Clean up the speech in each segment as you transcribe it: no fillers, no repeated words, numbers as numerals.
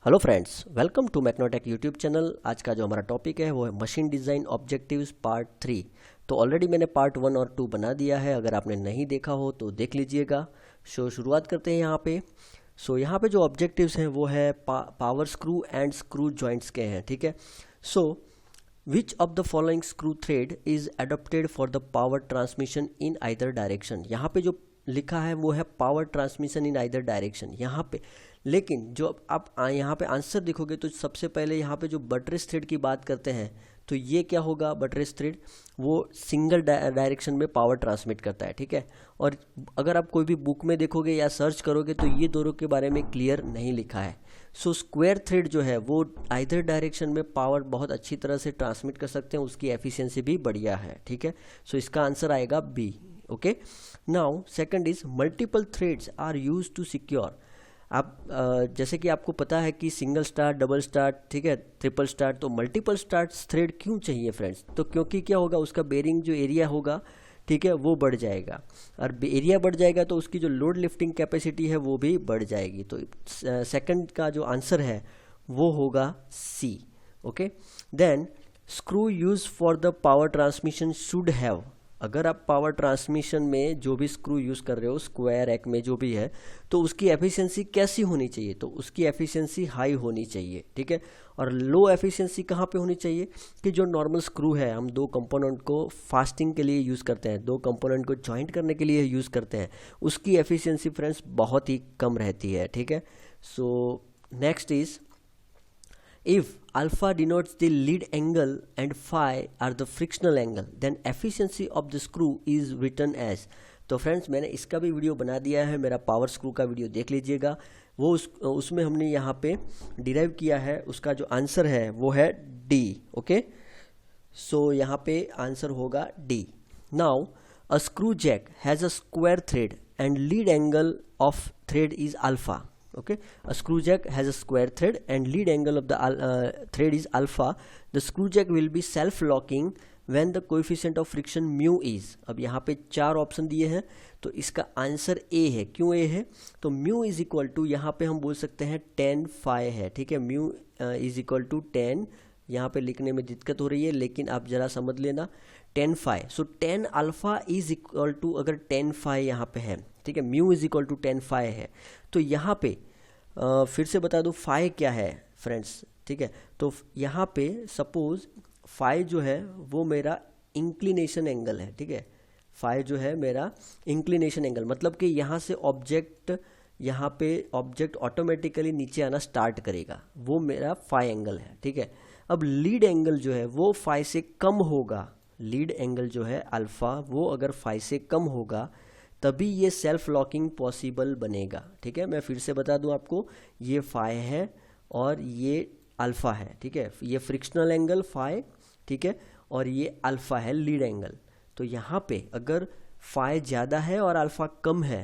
Hello friends, welcome to Macnotech YouTube channel. आज का जो हमारा टॉपिक है वो है मशीन डिज़ाइन ऑब्जेक्टिव्स पार्ट 3। तो ऑलरेडी मैंने पार्ट 1 और 2 बना दिया है, अगर आपने नहीं देखा हो तो देख लीजिएगा। शुरुआत करते हैं यहाँ पे। यहाँ पे जो ऑब्जेक्टिव्स हैं वो है power screw and screw joints के हैं, ठीक है। Which of the following screw thread is adopted for the power transmission in either direction. यहाँ पे जो लिखा है वो है power transmission in either direction यहाँ पे। लेकिन जो आप यहाँ पे आंसर देखोगे तो सबसे पहले यहाँ पे जो बटरेस थ्रेड की बात करते हैं तो ये क्या होगा, बटरेस थ्रेड वो सिंगल डायरेक्शन में पावर ट्रांसमिट करता है, ठीक है। और अगर आप कोई भी बुक में देखोगे या सर्च करोगे तो ये दोनों के बारे में क्लियर नहीं लिखा है। स्क्वायर थ्रेड जो है वो आइदर डायरेक्शन में पावर बहुत अच्छी तरह से ट्रांसमिट कर सकते हैं, उसकी एफिशिएंसी भी बढ़िया है, ठीक है। इसका आंसर आएगा B. Okay, now second is multiple threads are used to secure. आप जैसे कि आपको पता है कि सिंगल स्टार्ट, डबल स्टार्ट, ठीक है, ट्रिपल स्टार्ट, तो मल्टीपल स्टार्ट थ्रेड क्यों चाहिए फ्रेंड्स? तो क्योंकि क्या होगा, उसका बेरिंग जो एरिया होगा, ठीक है, वो बढ़ जाएगा। और एरिया बढ़ जाएगा तो उसकी जो लोड लिफ्टिंग कैपेसिटी है वो भी बढ़ जाएगी। तो सेकंड का जो आंसर है वो होगा C. Okay, then screw use for the power transmission should have. अगर आप पावर ट्रांसमिशन में जो भी स्क्रू यूज़ कर रहे हो, स्क्वायर एक में जो भी है, तो उसकी एफिशिएंसी कैसी होनी चाहिए? तो उसकी एफिशिएंसी हाई होनी चाहिए, ठीक है। और लो एफिशिएंसी कहाँ पे होनी चाहिए? कि जो नॉर्मल स्क्रू है, हम दो कंपोनेंट को फास्टिंग के लिए यूज़ करते हैं, दो कंपोनेंट को जॉइंट करने के लिए यूज़ करते हैं, उसकी एफिशिएंसी फ्रेंड्स बहुत ही कम रहती है, ठीक है। Next is if alpha denotes the lead angle and phi are the frictional angle, then efficiency of the screw is written as। तो फ्रेंड्स मैंने इसका भी वीडियो बना दिया है, मेरा पावर स्क्रू का वीडियो देख लीजिएगा। वो उसमें हमने यहाँ पे डिराइव किया है, उसका जो आंसर है वो है डी। ओके, यहाँ पे आंसर होगा D. Now a screw jack has a square thread and lead angle of thread is alpha. Okay, a screw jack has a square thread and lead angle of the thread is alpha. The screw jack will be self locking when the coefficient of friction mu is। अब यहाँ पे चार option दिए हैं तो इसका answer A है। क्यों ए है? तो म्यू इज इक्वल टू, यहाँ पे हम बोल सकते हैं 10 फाई है, ठीक है। म्यू इज इक्वल टू 10, यहाँ पे लिखने में दिक्कत हो रही है लेकिन आप जरा समझ लेना, 10 phi. 10 alpha is equal to, अगर 10 फाई यहाँ पे है, ठीक है, mu is equal to 10 phi है, तो यहाँ पे फिर से बता दूं फाई क्या है फ्रेंड्स, ठीक है। तो यहाँ पे सपोज फाई जो है वो मेरा इंक्लिनेशन एंगल है, ठीक है। फाई जो है मेरा इंक्लिनेशन एंगल, मतलब कि यहाँ से ऑब्जेक्ट, यहाँ पे ऑब्जेक्ट ऑटोमेटिकली नीचे आना स्टार्ट करेगा, वो मेरा फाई एंगल है, ठीक है। अब लीड एंगल जो है वो फाई से कम होगा, लीड एंगल जो है अल्फा वो अगर फाई से कम होगा तभी ये सेल्फ लॉकिंग पॉसिबल बनेगा, ठीक है। मैं फिर से बता दूं आपको, ये फाई है और ये अल्फा है, ठीक है। ये फ्रिक्शनल एंगल फाई, ठीक है, और ये अल्फा है लीड एंगल। तो यहाँ पे अगर फाई ज़्यादा है और अल्फा कम है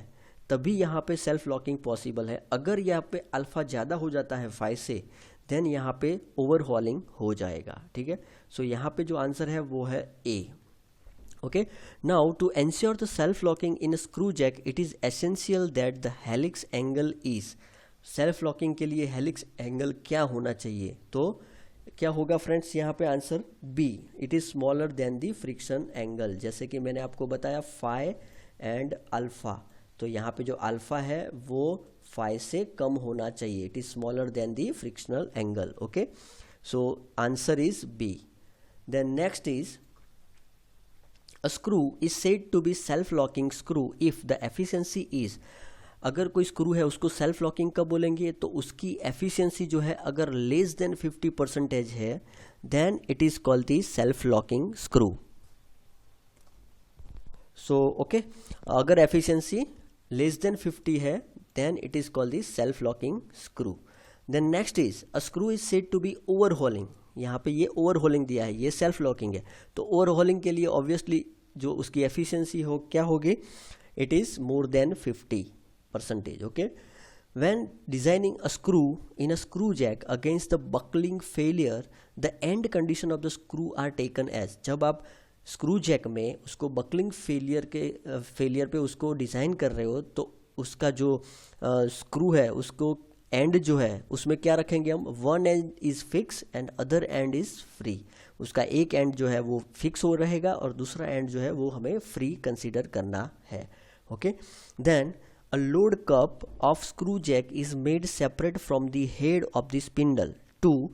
तभी यहाँ पे सेल्फ लॉकिंग पॉसिबल है। अगर यहाँ पे अल्फा ज़्यादा हो जाता है फाई से, देन यहाँ पे ओवरहॉलिंग हो जाएगा, ठीक है। यहाँ पे जो आंसर है वो है ए। Okay, now to ensure the self locking in a screw jack, it is essential that the helix angle is। Self locking के लिए हेलिक्स एंगल क्या होना चाहिए? तो क्या होगा फ्रेंड्स, यहाँ पे answer B, it is smaller than the friction angle. जैसे कि मैंने आपको बताया फाई एंड अल्फा, तो यहाँ पे जो अल्फा है वो फाई से कम होना चाहिए, it is smaller than the frictional angle. Okay, answer is B. Then next is A screw is said to be self-locking screw if the efficiency is। अगर कोई स्क्रू है उसको सेल्फ लॉकिंग कब बोलेंगे? तो उसकी एफिशिएंसी जो है अगर लेस देन 50% है, then it is called the self locking screw. Okay, अगर एफिशिएंसी लेस देन 50 है then it is called the self locking screw. Then next is a screw is said to be overhauling. यहाँ पे ये overhauling दिया है, ये self locking है, तो ओवरहॉलिंग के लिए ऑब्वियसली जो उसकी एफिशिएंसी हो क्या होगी, it is more than 50%। Okay, when designing a screw in a screw jack against the buckling failure, the end condition of the screw are taken as. जब आप स्क्रू जैक में उसको बकलिंग फेलियर पे उसको design कर रहे हो तो उसका जो स्क्रू है उसको एंड जो है उसमें क्या रखेंगे हम, one and is fix and other and is free. उसका एक एंड जो है वो फिक्स हो रहेगा और दूसरा एंड जो है वो हमें फ्री कंसीडर करना है। Okay, then a load cup of screw jack is made separate from the head of the spindle to,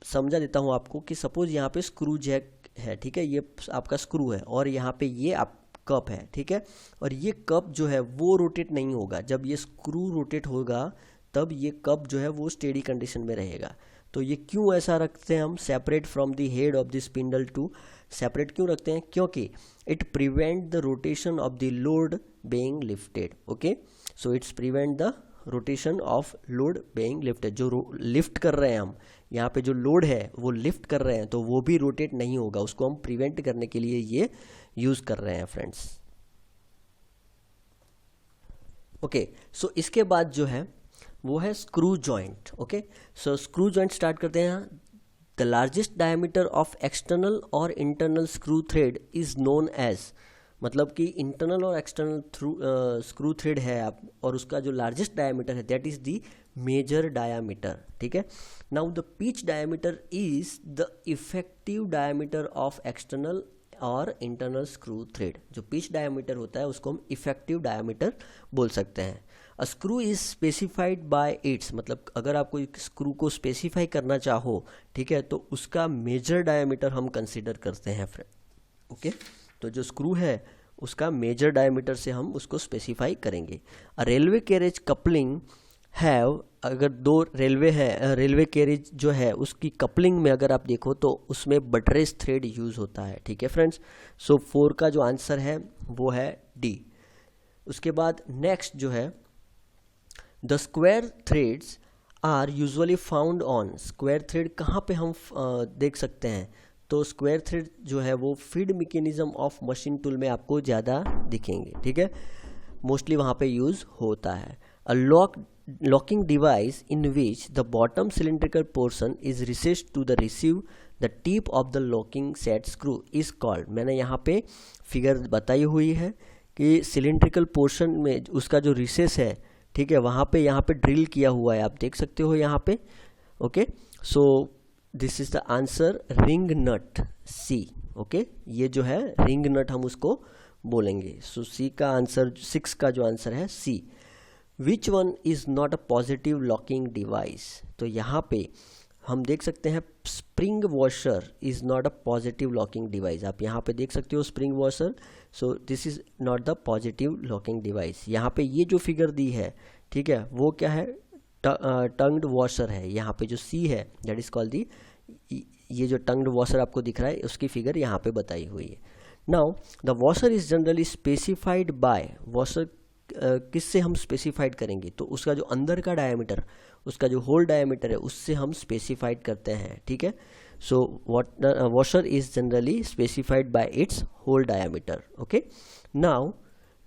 समझा देता हूँ आपको कि सपोज यहाँ पे स्क्रू जैक है, ठीक है, ये आपका स्क्रू है और यहाँ पे ये आप कप है, ठीक है, और ये कप जो है वो रोटेट नहीं होगा। जब ये स्क्रू रोटेट होगा तब ये कप जो है वो स्टेडी कंडीशन में रहेगा। तो ये क्यों ऐसा रखते हैं हम, separate from the head of the spindle to, separate क्यों रखते हैं, क्योंकि it prevent the rotation of the load being lifted. Okay, so it's prevent the rotation of load being lifted. जो लिफ्ट कर रहे हैं हम, यहाँ पे जो लोड है वो लिफ्ट कर रहे हैं तो वो भी रोटेट नहीं होगा, उसको हम प्रिवेंट करने के लिए ये यूज कर रहे हैं फ्रेंड्स। ओके, सो इसके बाद जो है वो है screw joint. Okay, so screw joint start करते हैं। The largest diameter of external और internal screw thread is known as, मतलब कि इंटरनल और एक्सटर्नल स्क्रू थ्रेड है आप, और उसका जो लार्जेस्ट डायमीटर है that is the major diameter. ठीक है, now the pitch diameter is the effective diameter of external और इंटरनल स्क्रू थ्रेड। जो पिच डायमीटर होता है उसको हम इफेक्टिव डायमीटर बोल सकते हैं। A screw is specified by its, मतलब अगर आप कोई स्क्रू को स्पेसिफाई करना चाहो, ठीक है, तो उसका मेजर डायमीटर हम कंसिडर करते हैं फ्रेंड। ओके, तो जो स्क्रू है उसका मेजर डायमीटर से हम उसको स्पेसिफाई करेंगे। अ रेलवे कैरेज कपलिंग हैव, अगर दो रेलवे है, रेलवे कैरेज जो है उसकी कपलिंग में अगर आप देखो तो उसमें बटरेस थ्रेड यूज होता है। ठीक है फ्रेंड्स, सो 4 का जो आंसर है वो है डी। उसके बाद नेक्स्ट जो है, the square threads are usually found on, square thread कहाँ पे हम देख सकते हैं, तो स्क्वायर थ्रेड जो है वो feed mechanism of machine tool में आपको ज़्यादा दिखेंगे। ठीक है, मोस्टली वहाँ पे यूज़ होता है। A locking device in which the bottom cylindrical portion is recessed to the receive the tip of the locking set screw is called, मैंने यहाँ पे फिगर बताई हुई है कि सिलेंड्रिकल पोर्शन में उसका जो रिसेस है, ठीक है, वहाँ पे यहाँ पे ड्रिल किया हुआ है, आप देख सकते हो यहाँ पे। Okay, so this is the answer ring nut C. Okay, ये जो है रिंग नट हम उसको बोलेंगे। सो सी का आंसर, 6 का जो आंसर है C. Which one is not a positive locking device, तो यहाँ पे हम देख सकते हैं spring washer is not a positive locking device. आप यहाँ पे देख सकते हो spring washer, so this is not the positive locking device. यहाँ पे ये जो फिगर दी है, ठीक है, वो क्या है, टंग्ड वॉशर है। यहाँ पे जो सी है दैट इज कॉल्ड दी, ये जो टंग्ड वॉशर आपको दिख रहा है उसकी फिगर यहाँ पे बताई हुई है। Now the washer is generally specified bye, washer किससे हम स्पेसिफाइड करेंगे, तो उसका जो अंदर का डायमीटर, उसका जो होल डायमीटर है उससे हम स्पेसिफाइड करते हैं। ठीक है, so washer is generally specified by its hole diameter. Okay, now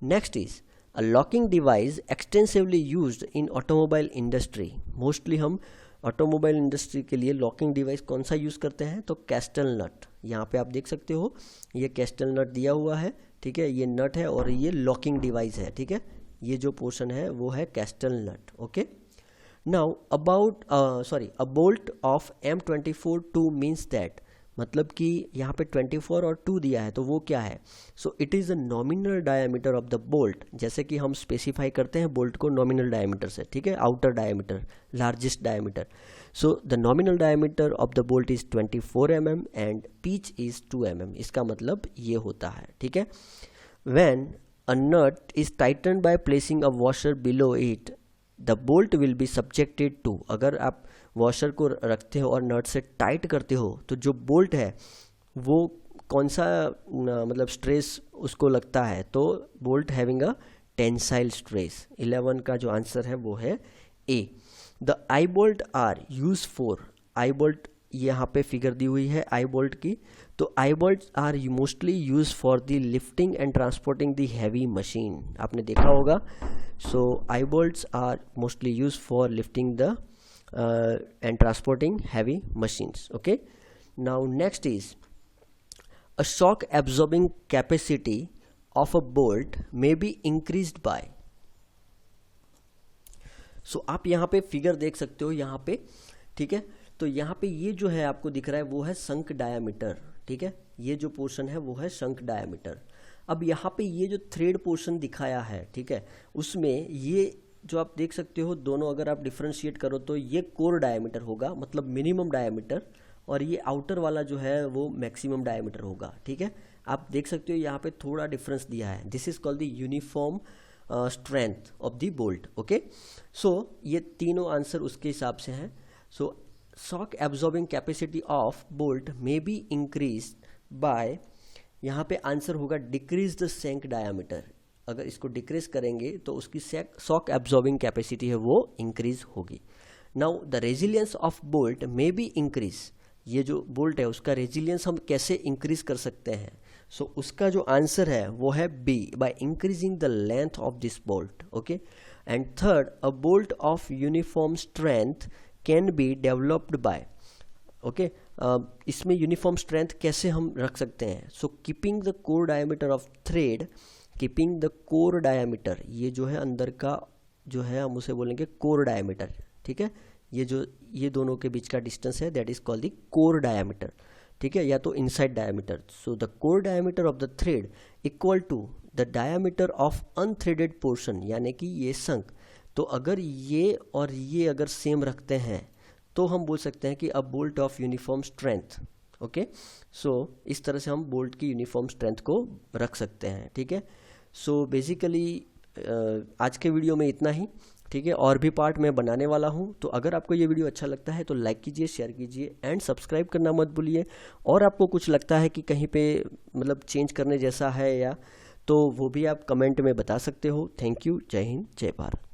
next is a locking device extensively used in automobile industry. Mostly हम ऑटोमोबाइल इंडस्ट्री के लिए लॉकिंग डिवाइस कौन सा यूज़ करते हैं, तो कैस्टल नट। यहाँ पे आप देख सकते हो ये कैस्टल नट दिया हुआ है, ठीक है, ये नट है और ये लॉकिंग डिवाइस है। ठीक है, ये जो पोर्शन है वो है castle nut. Okay, now about a bolt of M24-2 means that, मतलब कि यहाँ पे 24 और 2 दिया है तो वो क्या है, so it is a nominal diameter of the bolt. जैसे कि हम स्पेसिफाई करते हैं बोल्ट को नॉमिनल डायमीटर से, ठीक है, outer diameter, largest diameter. So the nominal diameter of the bolt is 24 mm and pitch is 2 mm। इसका मतलब ये होता है। ठीक है, when a nut is tighten by placing a washer below it the bolt will be subjected to, अगर आप washer को रखते हो और नट से टाइट करते हो तो जो बोल्ट है वो कौन सा मतलब स्ट्रेस उसको लगता है, तो bolt having a tensile stress. 11 का जो आंसर है वो है A. The eye bolt are use for, eye bolt यहाँ पे फिगर दी हुई है आई बोल्ट की, तो eye bolt are mostly use for the lifting and transporting the heavy machine, आपने देखा होगा। So eye bolts are mostly use for lifting the and transporting heavy machines. Okay, now next is a shock absorbing capacity of a bolt may be increased by, सो आप यहाँ पे figure देख सकते हो यहाँ पे, ठीक है। तो यहाँ पे ये जो है आपको दिख रहा है वो है शंक डायामीटर, ठीक है। ये जो पोर्शन है वो है शंक डायामीटर। अब यहाँ पे ये जो थ्रेड पोर्शन दिखाया है, ठीक है, उसमें ये जो आप देख सकते हो दोनों अगर आप डिफ्रेंशिएट करो तो ये कोर डायमीटर होगा, मतलब मिनिमम डायमीटर, और ये आउटर वाला जो है वो मैक्सिमम डायमीटर होगा, ठीक है। आप देख सकते हो यहाँ पे थोड़ा डिफरेंस दिया है। This is called the uniform strength of the bolt, okay. So ये तीनों आंसर उसके हिसाब से हैं। So shock absorbing capacity of bolt may be increase by, यहाँ पे आंसर होगा डिक्रीज द शैंक डायामीटर। अगर इसको डिक्रीज करेंगे तो उसकी शॉक एब्जॉर्बिंग कैपेसिटी है वो इंक्रीज होगी। Now the resilience of bolt may be increase, ये जो बोल्ट है उसका रेजिलियंस हम कैसे इंक्रीज कर सकते हैं? सो उसका जो आंसर है वो है B, by increasing the length of this bolt, okay. And third, a bolt of uniform strength can be developed by, okay. इसमें यूनिफॉर्म स्ट्रेंथ कैसे हम रख सकते हैं? So keeping the core diameter of thread, keeping the core diameter, ये जो है अंदर का जो है हम उसे बोलेंगे कोर डायमीटर, ठीक है। ये दोनों के बीच का डिस्टेंस है that is called the core diameter, ठीक है, या तो inside diameter. So the core diameter of the thread equal to the diameter of unthreaded portion, यानी कि ये शंक। तो अगर ये और ये अगर सेम रखते हैं तो हम बोल सकते हैं कि a bolt of uniform strength, okay. So इस तरह से हम बोल्ट की यूनिफॉर्म स्ट्रेंथ को रख सकते हैं, ठीक है। सो बेसिकली आज के वीडियो में इतना ही, ठीक है। और भी पार्ट मैं बनाने वाला हूँ, तो अगर आपको ये वीडियो अच्छा लगता है तो लाइक कीजिए, शेयर कीजिए एंड सब्सक्राइब करना मत भूलिए। और आपको कुछ लगता है कि कहीं पे मतलब चेंज करने जैसा है या, तो वो भी आप कमेंट में बता सकते हो। Thank you. जय हिंद, जय भारत।